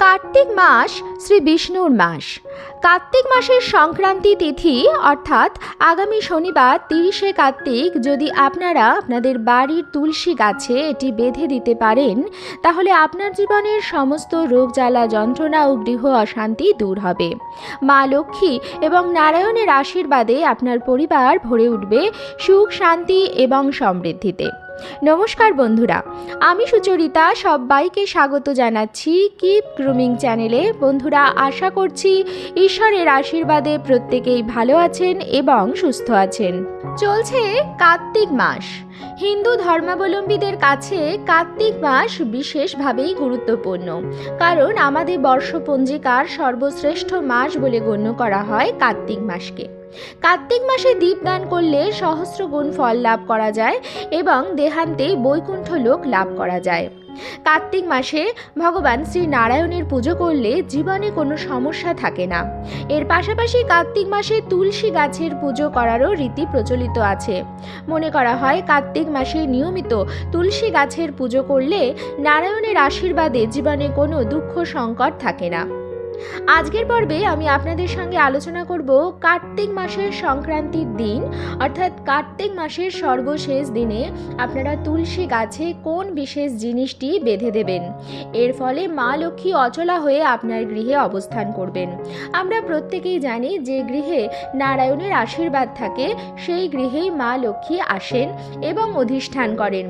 কার্তিক মাস শ্রী বিষ্ণুর মাস। কার্তিক মাসের সংক্রান্তি তিথি অর্থাৎ আগামী শনিবার 30শে কার্তিক যদি আপনারা আপনাদের বাড়ির তুলসী গাছে এটি বেঁধে দিতে পারেন, তাহলে আপনার জীবনের সমস্ত রোগ জ্বালা যন্ত্রণা ও গৃহ অশান্তি দূর হবে। মা লক্ষ্মী এবং নারায়ণের আশীর্বাদে আপনার পরিবার ভরে উঠবে সুখ, শান্তি এবং সমৃদ্ধিতে। নমস্কার বন্ধুরা, আমি সুচরিতা সবাইকে স্বাগত জানাচ্ছি কিপ গ্রুমিং চ্যানেলে। বন্ধুরা, আশা করছি ঈশ্বরের আশীর্বাদে প্রত্যেকেই ভালো আছেন এবং সুস্থ আছেন। চলছে কার্তিক মাস। হিন্দু ধর্মাবলম্বীদের কাছে কার্তিক মাস বিশেষভাবেই গুরুত্বপূর্ণ, কারণ আমাদের বর্ষপঞ্জিকার সর্বশ্রেষ্ঠ মাস বলে গণ্য করা হয় কার্তিক মাসকে। কার্তিক মাসে দীপদান করলে সহস্র গুণ ফল লাভ করা যায় এবং দেহান্তে বৈকুণ্ঠ লোক লাভ করা যায়। কার্তিক মাসে ভগবান শ্রী নারায়ণের পুজো করলে জীবনে কোনো সমস্যা থাকে না। এর পাশাপাশি কার্তিক মাসে তুলসী গাছের পুজো করারও রীতি প্রচলিত আছে। মনে করা হয় কার্তিক মাসে নিয়মিত তুলসী গাছের পুজো করলে নারায়ণের আশীর্বাদে জীবনে কোনো দুঃখ সংকট থাকে না। আজকের পর্বে আমি আপনাদের সঙ্গে আলোচনা করব কার্তিক মাসের সংক্রান্তির দিন অর্থাৎ কার্তিক মাসের সর্বশেষ দিনে আপনারা তুলসী গাছে কোন বিশেষ জিনিসটি বেঁধে দেবেন। এর ফলে মা লক্ষ্মী অচলা হয়ে আপনার গৃহে অবস্থান করবেন। আমরা প্রত্যেকেই জানি যে গৃহে নারায়ণের আশীর্বাদ থাকে সেই গৃহেই মা লক্ষ্মী আসেন এবং অধিষ্ঠান করেন।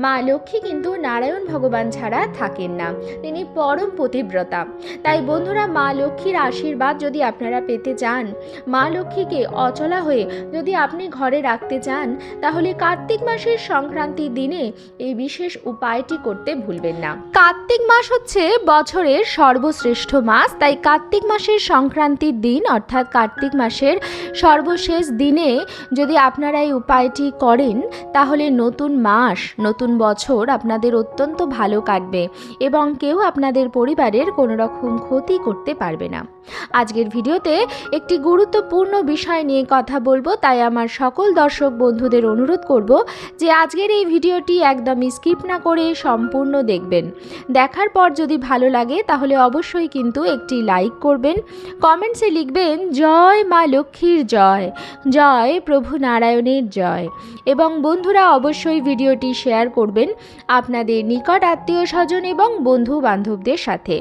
মা লক্ষ্মী কিন্তু নারায়ণ ভগবান ছাড়া থাকেন না, তিনি পরম পতিব্রতা। তাই বন্ধুরা, মা লক্ষ্মীর আশীর্বাদ যদি আপনারা পেতে চান, মা লক্ষ্মীকে অচলা হয়ে যদি আপনি ঘরে রাখতে চান, তাহলে কার্তিক মাসের সংক্রান্তির দিনে এই বিশেষ উপায়টি করতে ভুলবেন না। কার্তিক মাস হচ্ছে বছরের সর্বশ্রেষ্ঠ মাস, তাই কার্তিক মাসের সংক্রান্তির দিন অর্থাৎ কার্তিক মাসের সর্বশেষ দিনে যদি আপনারা এই উপায়টি করেন, তাহলে নতুন মাস, নতুন বছর আপনাদের অত্যন্ত ভালো কাটবে এবং কেউ আপনাদের পরিবারের কোনো রকম ক্ষতি করতে পারবে না। আজকের ভিডিওতে একটি গুরুত্বপূর্ণ বিষয় নিয়ে কথা বলবো, তাই আমার সকল দর্শক বন্ধুদের অনুরোধ করব যে আজকের এই ভিডিওটি একদমই স্কিপ না করে সম্পূর্ণ দেখবেন। দেখার পর যদি ভালো লাগে তাহলে অবশ্যই কিন্তু একটি লাইক করবেন, কমেন্টসে লিখবেন জয় মা লক্ষ্মীর জয়, জয় প্রভু নারায়ণের জয়, এবং বন্ধুরা অবশ্যই ভিডিওটি শেয়ার করবেন আপনাদের নিকট আত্মীয় স্বজন এবং বন্ধু বান্ধবদের সাথে।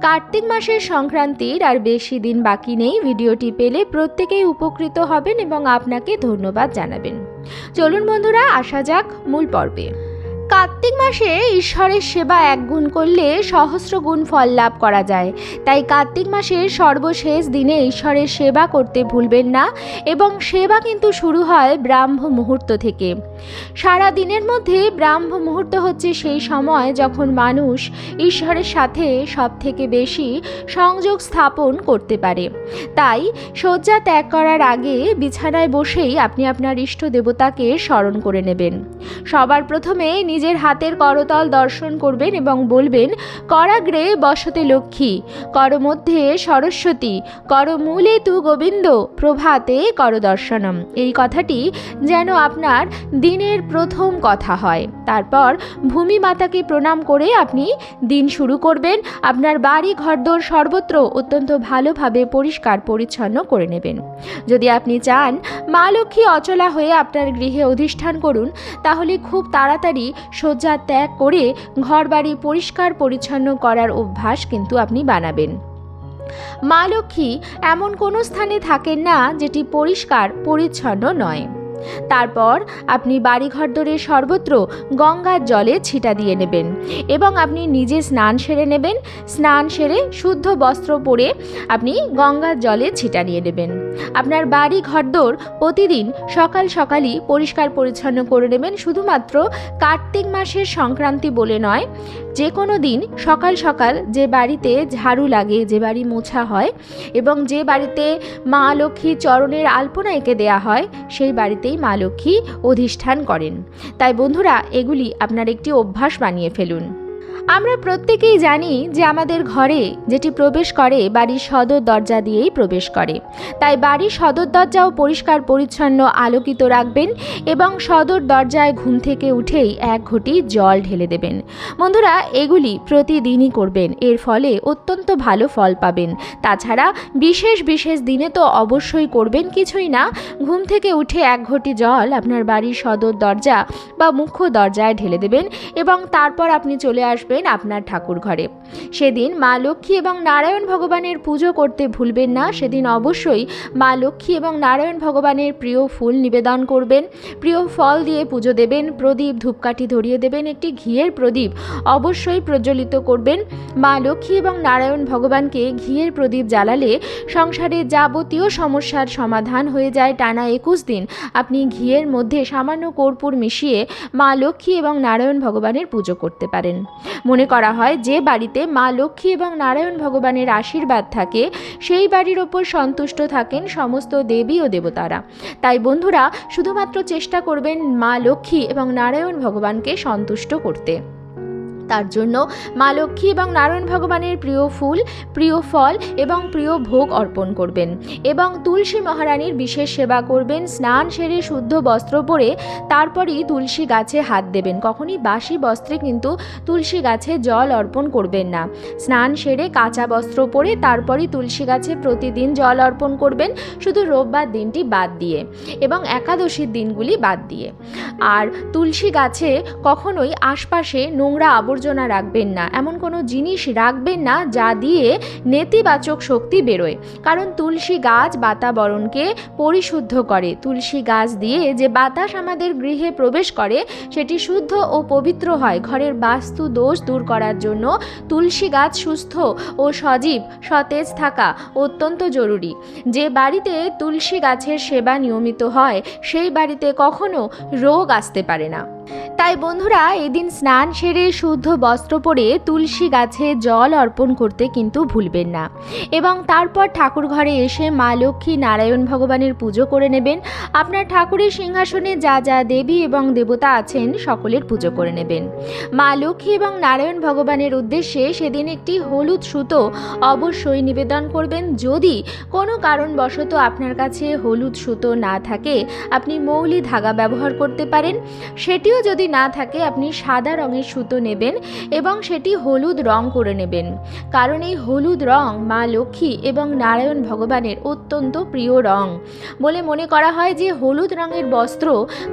কার্তিক মাসের সংক্রান্তির আর বেশি দিন বাকি নেই। ভিডিওটি পেলে প্রত্যেকেই উপকৃত হবেন এবং আপনাকে ধন্যবাদ জানাবেন। চলুন বন্ধুরা, আসা যাক মূল পর্বে। কার্তিক মাসে ঈশ্বরের সেবা এক গুণ করলে সহস্র গুণ ফল লাভ করা যায়। তাই কার্তিক মাসের সর্বশেষ দিনে ঈশ্বরের সেবা করতে ভুলবেন না, এবং সেবা কিন্তু শুরু হয় ব্রাহ্ম মুহূর্ত থেকে। সারা দিনের মধ্যে ব্রাহ্ম মুহূর্ত হচ্ছে সেই সময় যখন মানুষ ঈশ্বরের সাথে সব থেকে বেশি সংযোগ স্থাপন করতে পারে। তাই শয্যা ত্যাগ করার আগে বিছানায় বসেই আপনি আপনার ইষ্ট দেবতাকে স্মরণ করে নেবেন। সবার প্রথমে নিজের হাতের করতল দর্শন করবেন এবং বলবেন, করাগ্রে বসতে লক্ষ্মী, কর মধ্যে সরস্বতী, কর মূলে তু গোবিন্দ, প্রভাতে কর দর্শনম। এই কথাটি যেন আপনার দিনের প্রথম কথা হয়। তারপর ভূমি মাতাকে প্রণাম করে আপনি দিন শুরু করবেন। আপনার বাড়ি ঘরদোর সর্বত্র অত্যন্ত ভালোভাবে পরিষ্কার পরিচ্ছন্ন করে নেবেন। যদি আপনি চান মা লক্ষ্মী অচলা হয়ে আপনার গৃহে অধিষ্ঠান করুন, তাহলে খুব তাড়াতাড়ি শয্যা ত্যাগ করে ঘরবাড়ি পরিষ্কার পরিচ্ছন্ন করার অভ্যাস কিন্তু আপনি বানাবেন। মা লক্ষ্মী এমন কোনো স্থানে থাকেন না যেটি পরিষ্কার পরিচ্ছন্ন নয়। তারপর আপনি বাড়ি ঘরদোরে সর্বত্র গঙ্গার জলে ছিটা দিয়ে নেবেন এবং আপনি নিজে স্নান সেরে নেবেন। স্নান সেরে শুদ্ধ বস্ত্র পরে আপনি গঙ্গার জলে ছিটা নিয়ে নেবেন। আপনার বাড়ি ঘরদোর প্রতিদিন সকাল সকালই পরিষ্কার পরিচ্ছন্ন করে নেবেন। শুধুমাত্র কার্তিক মাসের সংক্রান্তি বলে নয়, যে কোনো দিন সকাল সকাল যে বাড়িতে ঝাড়ু লাগে, যে বাড়ি মোছা হয় এবং যে বাড়িতে মা লক্ষ্মীর চরণের আলপনা এঁকে দেয়া হয়, সেই বাড়িতেই মা লক্ষ্মী অধিষ্ঠান করেন। তাই বন্ধুরা, এগুলি আপনার একটি অভ্যাস বানিয়ে ফেলুন। আমরা প্রত্যেকেই জানি যে আমাদের ঘরে যেটি প্রবেশ করে বাড়ির সদর দরজা দিয়েই প্রবেশ করে। তাই বাড়ির সদর দরজাও পরিষ্কার পরিচ্ছন্ন আলোকিত রাখবেন এবং সদর দরজায় ঘুম থেকে উঠেই 1 ঘটি জল ঢেলে দেবেন। বন্ধুরা, এগুলি প্রতিদিনই করবেন, এর ফলে অত্যন্ত ভালো ফল পাবেন। তাছাড়া বিশেষ বিশেষ দিনে তো অবশ্যই করবেন, কিছুই না, ঘুম থেকে উঠে 1 ঘটি জল আপনার বাড়ির সদর দরজা বা মুখ্য দরজায় ঢেলে দেবেন এবং তারপর আপনি চলে আসবেন আপনার ঠাকুর ঘরে। সেদিন মা লক্ষ্মী এবং নারায়ণ ভগবানের পুজো করতে ভুলবেন না। সেদিন অবশ্যই মা লক্ষ্মী এবং নারায়ণ ভগবানের প্রিয় ফুল নিবেদন করবেন, প্রিয় ফল দিয়ে পুজো দেবেন, প্রদীপ ধূপকাঠি ধরিয়ে দেবেন, একটি ঘিয়ের প্রদীপ অবশ্যই প্রজ্বলিত করবেন। মা লক্ষ্মী এবং নারায়ণ ভগবানকে ঘিয়ের প্রদীপ জ্বালালে সংসারে যাবতীয় সমস্যার সমাধান হয়ে যায়। টানা 21 দিন আপনি ঘিয়ের মধ্যে সামান্য কর্পূর মিশিয়ে মা লক্ষ্মী এবং নারায়ণ ভগবানের পুজো করতে পারেন। মনে করা হয় যে বাড়িতে মা লক্ষ্মী এবং নারায়ণ ভগবানের আশীর্বাদ থাকে সেই বাড়ির ওপর সন্তুষ্ট থাকেন সমস্ত দেবী ও দেবতারা। তাই বন্ধুরা, শুধুমাত্র চেষ্টা করবেন মা লক্ষ্মী এবং নারায়ণ ভগবানকে সন্তুষ্ট করতে। তার জন্য মা লক্ষ্মী এবং নারায়ণ ভগবানের প্রিয় ফুল, প্রিয় ফল এবং প্রিয় ভোগ অর্পণ করবেন এবং তুলসী মহারানীর বিশেষ সেবা করবেন। স্নান সেরে শুদ্ধ বস্ত্র পরে তারপরই তুলসী গাছে হাত দেবেন। কখনই বাসি বস্ত্রে কিন্তু তুলসী গাছে জল অর্পণ করবেন না। স্নান সেরে কাঁচা বস্ত্র পরে তারপরই তুলসী গাছে প্রতিদিন জল অর্পণ করবেন, শুধু রোববার দিনটি বাদ দিয়ে এবং একাদশীর দিনগুলি বাদ দিয়ে। আর তুলসী গাছে কখনোই আশপাশে নোংরা আবর্জনা রাখবেন না, এমন কোনো জিনিস রাখবেন না যা দিয়ে নেতিবাচক শক্তি বেরোয়। কারণ তুলসী গাছ বাতাবরণকে পরিশুদ্ধ করে। তুলসী গাছ দিয়ে যে বাতাস আমাদের গৃহে প্রবেশ করে সেটি শুদ্ধ ও পবিত্র হয়। ঘরের বাস্তু দোষ দূর করার জন্য তুলসী গাছ সুস্থ ও সজীব সতেজ থাকা অত্যন্ত জরুরি। যে বাড়িতে তুলসী গাছের সেবা নিয়মিত হয় সেই বাড়িতে কখনো রোগ আসতে পারে না। তাই বন্ধুরা, এদিন স্নান সেরে শুদ্ধ বস্ত্র পরে তুলসী গাছে জল অর্পণ করতে কিন্তু ভুলবেন না এবং তারপর ঠাকুর ঘরে এসে মা লক্ষ্মী নারায়ণ ভগবানের পুজো করে নেবেন। আপনার ঠাকুরের সিংহাসনে যা যা দেবী এবং দেবতা আছেন সকলের পুজো করে নেবেন। মা লক্ষ্মী এবং নারায়ণ ভগবানের উদ্দেশ্যে সেদিন একটি হলুদ সুতো অবশ্যই নিবেদন করবেন। যদি কোনো কারণবশত আপনার কাছে হলুদ সুতো না থাকে আপনি মৌলি ধাগা ব্যবহার করতে পারেন। সেটিও যদি না থাকে আপনি সাদা রঙের সুতো নেবেন এবং সেটি হলুদ রং করে নেবেন। কারণ এই হলুদ রং মা লক্ষ্মী এবং নারায়ণ ভগবানের অত্যন্ত প্রিয় রং বলে মনে করা হয়। যে হলুদ রঙের বস্ত্র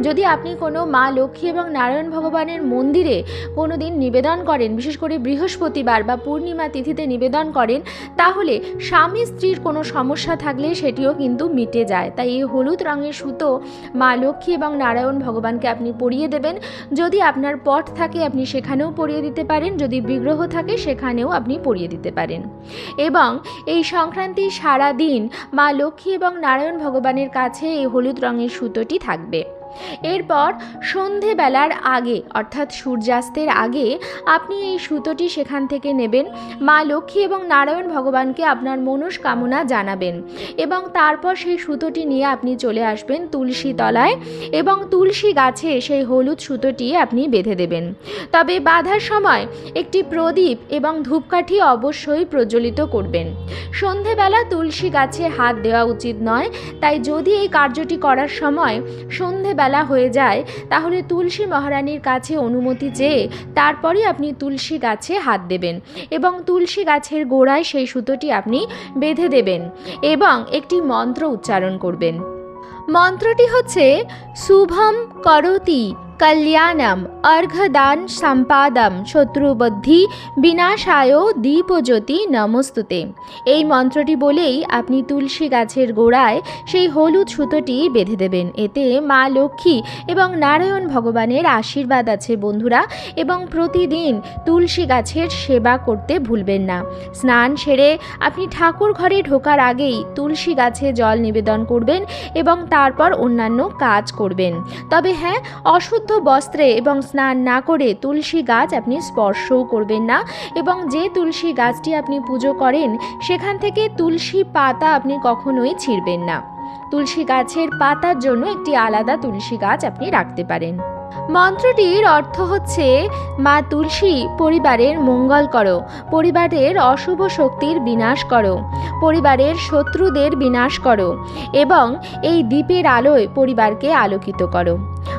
যদি আপনি কোনো মা লক্ষ্মী এবং নারায়ণ ভগবানের মন্দিরে কোনো দিন নিবেদন করেন, বিশেষ করে বৃহস্পতিবার বা পূর্ণিমা তিথিতে নিবেদন করেন, তাহলে স্বামী স্ত্রীর কোনো সমস্যা থাকলে সেটিও কিন্তু মিটে যায়। তাই এই হলুদ রঙের সুতো মা লক্ষ্মী এবং নারায়ণ ভগবানকে আপনি পরিয়ে দেবেন। যদি আপনার পট থাকে আপনি সেখানেও পরিয়ে দিতে পারেন, যদি বিগ্রহ থাকে সেখানেও আপনি পরিয়ে দিতে পারেন। এবং এই সংক্রান্তি সারা দিন মা লক্ষ্মী এবং নারায়ণ ভগবানের কাছে এই হলুদ রঙের সুতোটি থাকবে। এরপর সন্ধেবেলার আগে অর্থাৎ সূর্যাস্তের আগে আপনি এই সুতোটি সেখান থেকে নেবেন। মা লক্ষ্মী এবং নারায়ণ ভগবানকে আপনার মনস্কামনা জানাবেন এবং তারপর সেই সুতোটি নিয়ে আপনি চলে আসবেন তুলসী তলায় এবং তুলসী গাছে সেই হলুদ সুতোটি আপনি বেঁধে দেবেন। তবে বাঁধার সময় একটি প্রদীপ এবং ধূপকাঠি অবশ্যই প্রজ্বলিত করবেন। সন্ধেবেলা তুলসী গাছে হাত দেওয়া উচিত নয়। তাই যদি এই কার্যটি করার সময় সন্ধেবেলা হয়ে যায় তাহলে তুলসী মহারানীর কাছে অনুমতি চেয়ে তারপরই আপনি তুলসী গাছে হাত দেবেন এবং তুলসী গাছের গোড়ায় সেই সুতোটি আপনি বেঁধে দেবেন এবং একটি মন্ত্র উচ্চারণ করবেন। মন্ত্রটি হচ্ছে শুভম করোতি কল্যাণম অর্ঘদান সম্পাদম শত্রুবদ্ধি বিনাশায় দীপজ্যোতি নমস্তুতে। এই মন্ত্রটি বলেই আপনি তুলসী গাছের গোড়ায় সেই হলুদ সুতোটি বেঁধে দেবেন। এতে মা লক্ষ্মী এবং নারায়ণ ভগবানের আশীর্বাদ আছে বন্ধুরা। এবং প্রতিদিন তুলসী গাছের সেবা করতে ভুলবেন না। স্নান সেরে আপনি ঠাকুর ঘরে ঢোকার আগেই তুলসী গাছে জল নিবেদন করবেন এবং তারপর অন্যান্য কাজ করবেন। তবে হ্যাঁ, অশুদ্ধ বস্ত্রে এবং স্নান না করে তুলসী গাছ আপনি স্পর্শও করবেন না এবং যে তুলসী গাছটি আপনি পুজো করেন সেখান থেকে তুলসী পাতা আপনি কখনোই ছিঁড়বেন না। তুলসী গাছের পাতার জন্য একটি আলাদা তুলসী গাছ আপনি রাখতে পারেন। মন্ত্রটির অর্থ হচ্ছে, মা তুলসী পরিবারের মঙ্গল করো, পরিবারের অশুভ শক্তির বিনাশ করো, পরিবারের শত্রুদের বিনাশ করো এবং এই দ্বীপের আলোয় পরিবারকে আলোকিত করো।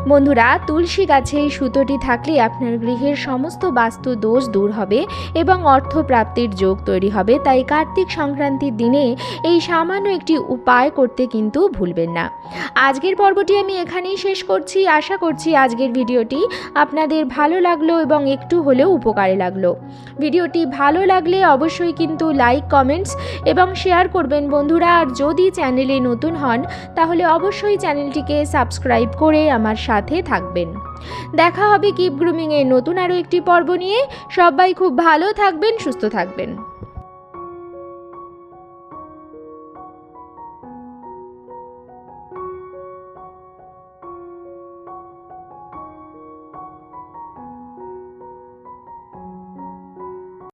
বন্ধুরা, তুলসী গাছে এই সুতোটি থাকলে আপনার গৃহের সমস্ত বাস্তু দোষ দূর হবে এবং অর্থপ্রাপ্তির যোগ তৈরি হবে। তাই কার্তিক সংক্রান্তির দিনে এই সামান্য একটি উপায় করতে কিন্তু ভুলবেন না। আজকের পর্বটি আমি এখানেই শেষ করছি। আশা করছি আজকের ভিডিওটি আপনাদের ভালো লাগলো এবং একটু হলেও উপকারে লাগলো। ভিডিওটি ভালো লাগলে অবশ্যই কিন্তু লাইক, কমেন্টস এবং শেয়ার করবেন বন্ধুরা। আর যদি চ্যানেলে নতুন হন তাহলে অবশ্যই চ্যানেলটিকে সাবস্ক্রাইব করে আমার সাথে থাকবেন। দেখা হবে কিপ গ্রুমিংয়ের নতুন আরও একটি পর্ব নিয়ে। সবাই খুব ভালো থাকবেন, সুস্থ থাকবেন।